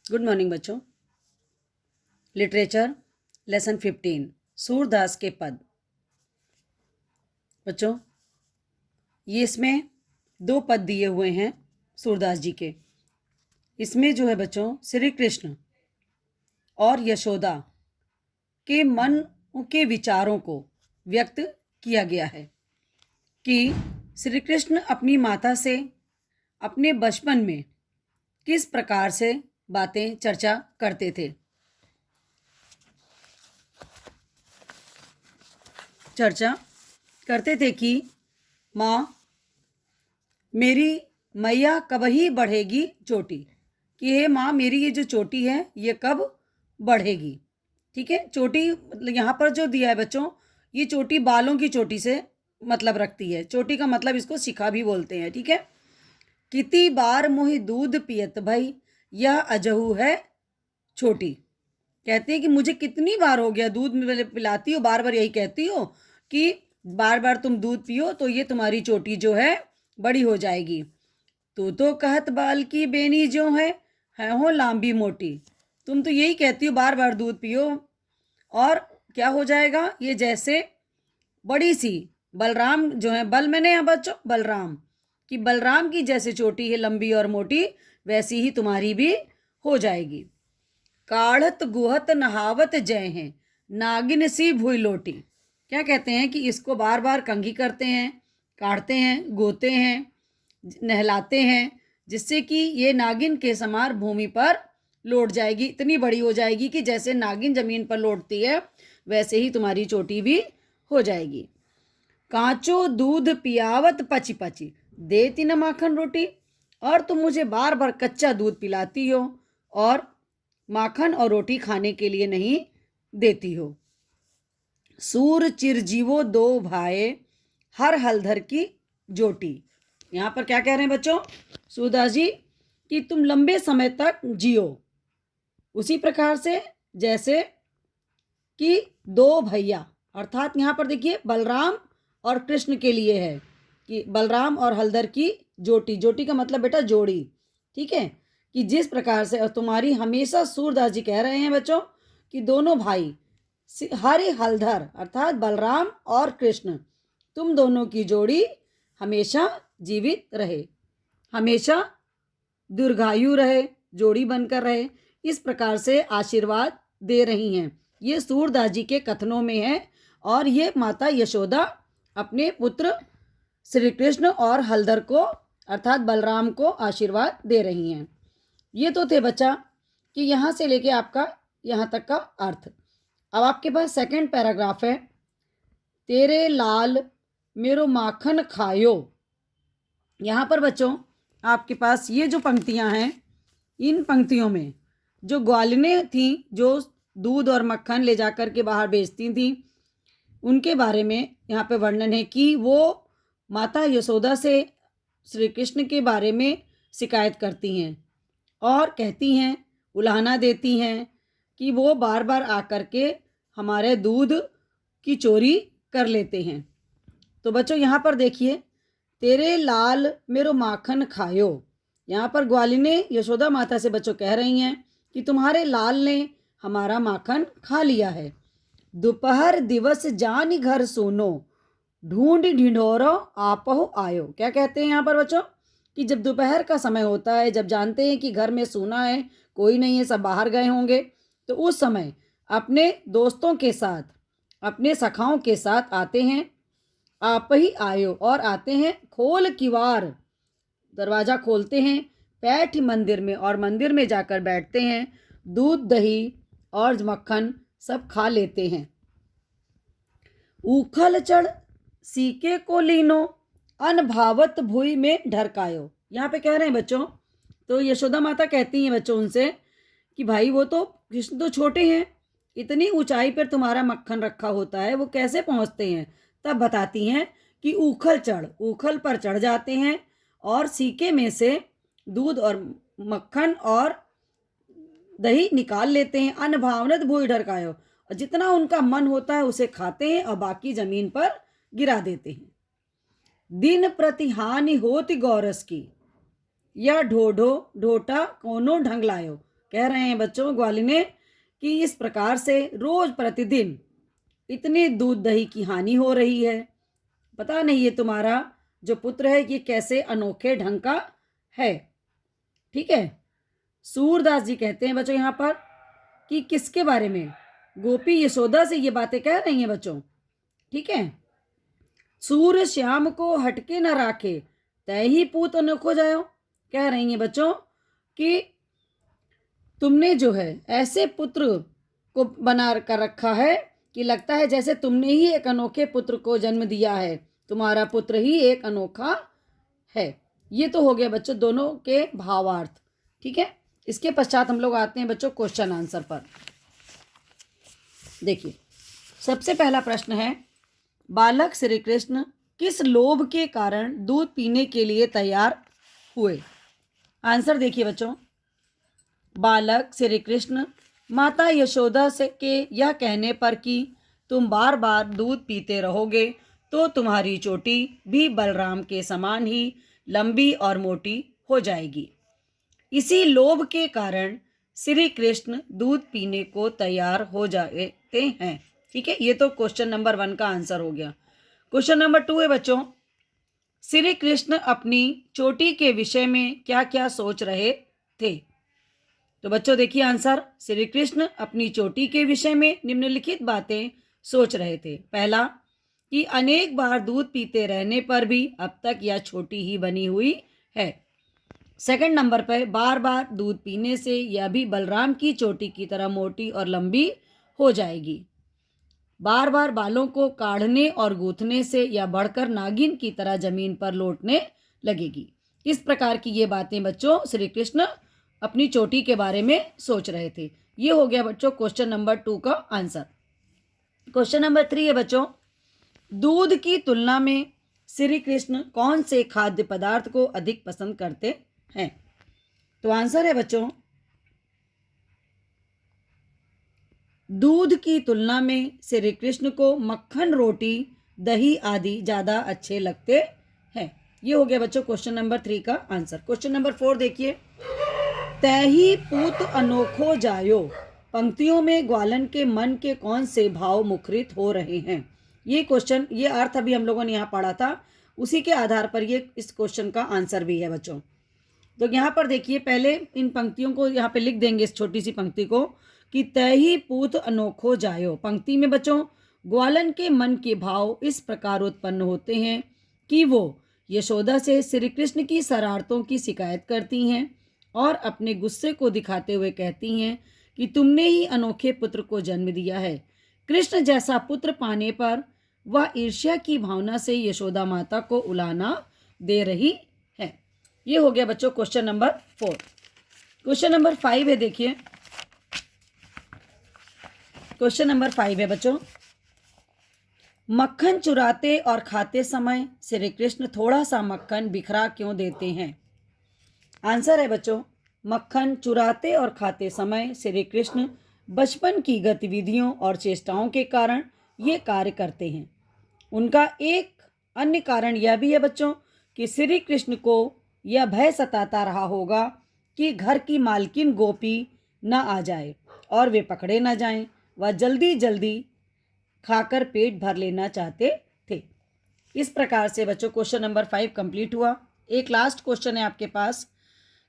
Good morning बच्चों। Literature lesson 15 Surdas के पद। बच्चों ये इसमें 2 पद दिए हुए हैं सूरदास जी के। इसमें जो है बच्चों श्री कृष्ण और यशोदा के मन के विचारों को व्यक्त किया गया है कि श्री कृष्ण अपनी माता से अपने बचपन में किस प्रकार से बातें चर्चा करते थे। चर्चा करते थे कि माँ मेरी मैया कब ही बढ़ेगी चोटी, कि हे माँ मेरी ये जो चोटी है ये कब बढ़ेगी। ठीक है, चोटी मतलब यहाँ पर जो दिया है बच्चों, ये चोटी बालों की चोटी से मतलब रखती है। चोटी का मतलब इसको शिखा भी बोलते हैं। ठीक है, कितनी बार मोहि दूध पियत भाई यह अजहू है छोटी। कहते हैं कि मुझे कितनी बार हो गया दूध में पिलाती हो, बार बार यही कहती हो कि बार बार तुम दूध पियो तो ये तुम्हारी चोटी जो है बड़ी हो जाएगी। तू तो कहत बाल की बेनी जो है हो लांबी मोटी। तुम तो यही कहती हो बार बार दूध पियो और क्या हो जाएगा, ये जैसे बड़ी सी बलराम जो है, बल मैंने यहाँ बच्चों बलराम, कि बलराम की जैसे चोटी है लंबी और मोटी, वैसी ही तुम्हारी भी हो जाएगी। काढ़त गुहत नहावत जय हैं नागिन सी भूई लोटी। क्या कहते हैं कि इसको बार बार कंघी करते हैं, काढ़ते हैं, गोते हैं, नहलाते हैं, जिससे कि ये नागिन के समान भूमि पर लौट जाएगी, इतनी बड़ी हो जाएगी कि जैसे नागिन जमीन पर लौटती है वैसे ही तुम्हारी चोटी भी हो जाएगी। कांचो दूध पियावत पची पची देती न माखन रोटी। और तुम मुझे बार बार कच्चा दूध पिलाती हो और माखन और रोटी खाने के लिए नहीं देती हो। सूर चिरजीवो दो भाए हर हलधर की जोटी। यहाँ पर क्या कह रहे हैं बच्चों सूरदास जी, कि तुम लंबे समय तक जियो उसी प्रकार से जैसे कि 2 भैया, अर्थात यहाँ पर देखिए बलराम और कृष्ण के लिए है कि बलराम और हलधर की जोटी। जोटी का मतलब बेटा जोड़ी। ठीक है, कि जिस प्रकार से, और तुम्हारी हमेशा सूरदास जी कह रहे हैं बच्चों कि दोनों भाई हरि हलधर अर्थात बलराम और कृष्ण, तुम दोनों की जोड़ी हमेशा जीवित रहे, हमेशा दीर्घायु रहे, जोड़ी बनकर रहे, इस प्रकार से आशीर्वाद दे रही हैं। ये सूरदास जी के कथनों में है और ये माता यशोदा अपने पुत्र श्री कृष्ण और हलधर को अर्थात बलराम को आशीर्वाद दे रही हैं। ये तो थे बच्चा कि यहाँ से लेके आपका यहाँ तक का अर्थ। अब आपके पास सेकंड पैराग्राफ है, तेरे लाल मेरो माखन खायो। यहाँ पर बच्चों आपके पास ये जो पंक्तियाँ हैं, इन पंक्तियों में जो ग्वालिनें थीं जो दूध और मक्खन ले जाकर के बाहर बेचती थीं, उनके बारे में यहाँ पे वर्णन है कि वो माता यशोदा से श्री कृष्ण के बारे में शिकायत करती हैं और कहती हैं, उलाहना देती हैं कि वो बार बार आकर के हमारे दूध की चोरी कर लेते हैं। तो बच्चों यहाँ पर देखिए, तेरे लाल मेरो माखन खायो। यहाँ पर ग्वालिनें यशोदा माता से बच्चों कह रही हैं कि तुम्हारे लाल ने हमारा माखन खा लिया है। दोपहर दिवस जानी घर सोनो ढूंढ ढिंढोरो आपहो आयो। क्या कहते हैं यहाँ पर बच्चों कि जब दोपहर का समय होता है, जब जानते हैं कि घर में सोना है, कोई नहीं है, सब बाहर गए होंगे, तो उस समय अपने दोस्तों के साथ, अपने सखाओं के साथ आते हैं। आप ही आयो, और आते हैं खोल किवार, दरवाज़ा खोलते हैं, बैठ मंदिर में, और मंदिर में जाकर बैठते हैं, दूध दही और मक्खन सब खा लेते हैं। उखल चढ़ सीके को लीनो अनभावत भुई में ढरकायो। यहाँ पे कह रहे हैं बच्चों, तो यशोदा माता कहती हैं बच्चों उनसे कि भाई वो तो कृष्ण तो छोटे हैं, इतनी ऊंचाई पर तुम्हारा मक्खन रखा होता है, वो कैसे पहुँचते हैं। तब बताती हैं कि उखल पर चढ़ जाते हैं और सीके में से दूध और मक्खन और दही निकाल लेते हैं। अनभावनत भूई ढरकायो, और जितना उनका मन होता है उसे खाते हैं और बाकी जमीन पर गिरा देते हैं। दिन प्रति हानि होती गौरस की, यह ढोढो ढोटा कोनो ढंग लायो। कह रहे हैं बच्चों ग्वालिने कि इस प्रकार से रोज प्रतिदिन इतने दूध दही की हानि हो रही है। पता नहीं ये तुम्हारा जो पुत्र है ये कैसे अनोखे ढंग का है। ठीक है, सूरदास जी कहते हैं बच्चों यहाँ पर कि किसके बारे में, गोपी यशोदा से ये बातें कह रही हैं बच्चों। ठीक है, सूर श्याम को हटके न राखे तय ही पूत अनोखो जायो। कह रही हैं बच्चों कि तुमने जो है ऐसे पुत्र को बना कर रखा है कि लगता है जैसे तुमने ही एक अनोखे पुत्र को जन्म दिया है, तुम्हारा पुत्र ही एक अनोखा है। ये तो हो गया बच्चों दोनों के भावार्थ। ठीक है, इसके पश्चात हम लोग आते हैं बच्चों क्वेश्चन आंसर पर। देखिए, सबसे पहला प्रश्न है, बालक श्री कृष्ण किस लोभ के कारण दूध पीने के लिए तैयार हुए। आंसर देखिए बच्चों, बालक श्री कृष्ण माता यशोदा से के यह कहने पर कि तुम बार बार दूध पीते रहोगे तो तुम्हारी चोटी भी बलराम के समान ही लंबी और मोटी हो जाएगी, इसी लोभ के कारण श्री कृष्ण दूध पीने को तैयार हो जाते हैं। ठीक है, ये तो क्वेश्चन नंबर 1 का आंसर हो गया। क्वेश्चन नंबर 2 है बच्चों, श्री कृष्ण अपनी चोटी के विषय में क्या क्या सोच रहे थे। तो बच्चों देखिए आंसर, श्री कृष्ण अपनी चोटी के विषय में निम्नलिखित बातें सोच रहे थे। पहला, कि अनेक बार दूध पीते रहने पर भी अब तक यह छोटी ही बनी हुई है। सेकंड नंबर पर, बार बार दूध पीने से यह भी बलराम की चोटी की तरह मोटी और लंबी हो जाएगी। बार बार बालों को काढ़ने और गूंथने से यह बढ़कर नागिन की तरह जमीन पर लौटने लगेगी। इस प्रकार की ये बातें बच्चों श्री कृष्ण अपनी चोटी के बारे में सोच रहे थे। ये हो गया बच्चों क्वेश्चन नंबर 2 का आंसर। क्वेश्चन नंबर 3 है बच्चों, दूध की तुलना में श्री कृष्ण कौन से खाद्य पदार्थ को अधिक पसंद करते हैं। तो आंसर है बच्चों, दूध की तुलना में श्री कृष्ण को मक्खन, रोटी, दही आदि ज्यादा अच्छे लगते हैं। ये हो गया बच्चों क्वेश्चन नंबर 3 का आंसर। क्वेश्चन नंबर 4 देखिए, तय ही पूत अनोखो जायो, पंक्तियों में ग्वालन के मन के कौन से भाव मुखरित हो रहे हैं। ये क्वेश्चन, ये अर्थ अभी हम लोगों ने यहाँ पढ़ा था, उसी के आधार पर ये इस क्वेश्चन का आंसर भी है बच्चों। तो यहाँ पर देखिए, पहले इन पंक्तियों को यहाँ पे लिख देंगे, इस छोटी सी पंक्ति को, कि तय ही पूत अनोखो जायो। पंक्ति में बच्चों ग्वालन के मन के भाव इस प्रकार उत्पन्न होते हैं कि वो यशोदा से श्री कृष्ण की शरारतों की शिकायत करती हैं और अपने गुस्से को दिखाते हुए कहती हैं कि तुमने ही अनोखे पुत्र को जन्म दिया है। कृष्ण जैसा पुत्र पाने पर वह ईर्ष्या की भावना से यशोदा माता को उलाहना दे रही है। ये हो गया बच्चों क्वेश्चन नंबर 4। क्वेश्चन नंबर 5 है, देखिए क्वेश्चन नंबर 5 है बच्चों, मक्खन चुराते और खाते समय श्री कृष्ण थोड़ा सा मक्खन बिखरा क्यों देते हैं। आंसर है बच्चों, मक्खन चुराते और खाते समय श्री कृष्ण बचपन की गतिविधियों और चेष्टाओं के कारण ये कार्य करते हैं। उनका एक अन्य कारण यह भी है बच्चों कि श्री कृष्ण को यह भय सताता रहा होगा कि घर की मालकिन गोपी न आ जाए और वे पकड़े न जाएं। वह जल्दी जल्दी खाकर पेट भर लेना चाहते थे। इस प्रकार से बच्चों क्वेश्चन नंबर 5 कंप्लीट हुआ। एक लास्ट क्वेश्चन है आपके पास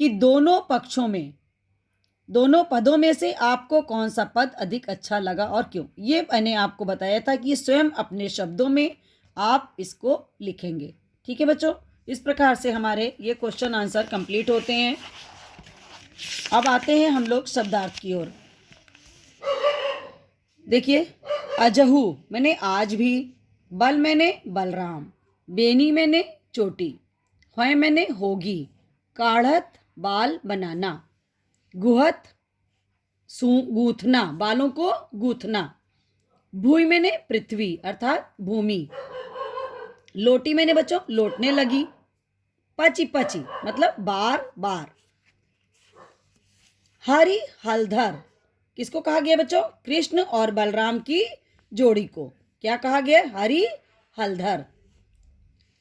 कि दोनों पक्षों में, दोनों पदों में से आपको कौन सा पद अधिक अच्छा लगा और क्यों। ये मैंने आपको बताया था कि स्वयं अपने शब्दों में आप इसको लिखेंगे। ठीक है बच्चों, इस प्रकार से हमारे ये क्वेश्चन आंसर कंप्लीट होते हैं। अब आते हैं हम लोग शब्दार्थ की ओर। देखिए, अजहू मैंने आज भी, बल मैंने बलराम, बेनी मैंने चोटी, ह्वय मैंने होगी, काढ़त बाल बनाना, गुहत गूथना, बालों को गूथना, भूई मैंने पृथ्वी अर्थात भूमि, लोटी मैंने बच्चों लौटने लगी, पची पची मतलब बार बार, हरि हलधर किसको कहा गया बच्चों, कृष्ण और बलराम की जोड़ी को क्या कहा गया, हरि हलधर।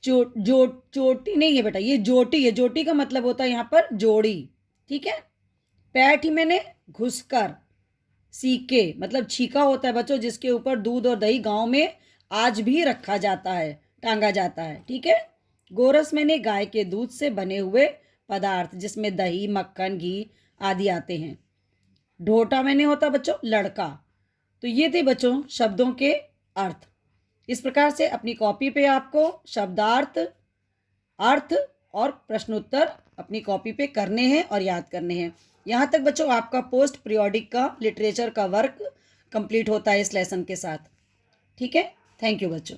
चोटी नहीं है बेटा, ये जोटी है, जोटी का मतलब होता है यहाँ पर जोड़ी। ठीक है, पैठ ही मैंने घुसकर, सीके मतलब छीका होता है बच्चों, जिसके ऊपर दूध और दही गांव में आज भी रखा जाता है, टांगा जाता है। ठीक है। गोरस मैंने गाय के दूध से बने हुए पदार्थ, जिसमें दही, मक्खन, घी आदि आते हैं। ढोटा मैंने होता बच्चों लड़का। तो ये थे बच्चों शब्दों के अर्थ। इस प्रकार से अपनी कॉपी पे आपको शब्दार्थ, अर्थ और प्रश्नोत्तर अपनी कॉपी पे करने हैं और याद करने हैं। यहाँ तक बच्चों आपका पोस्ट पीरियोडिक का लिटरेचर का वर्क कंप्लीट होता है इस लेसन के साथ। ठीक है। थैंक यू बच्चों।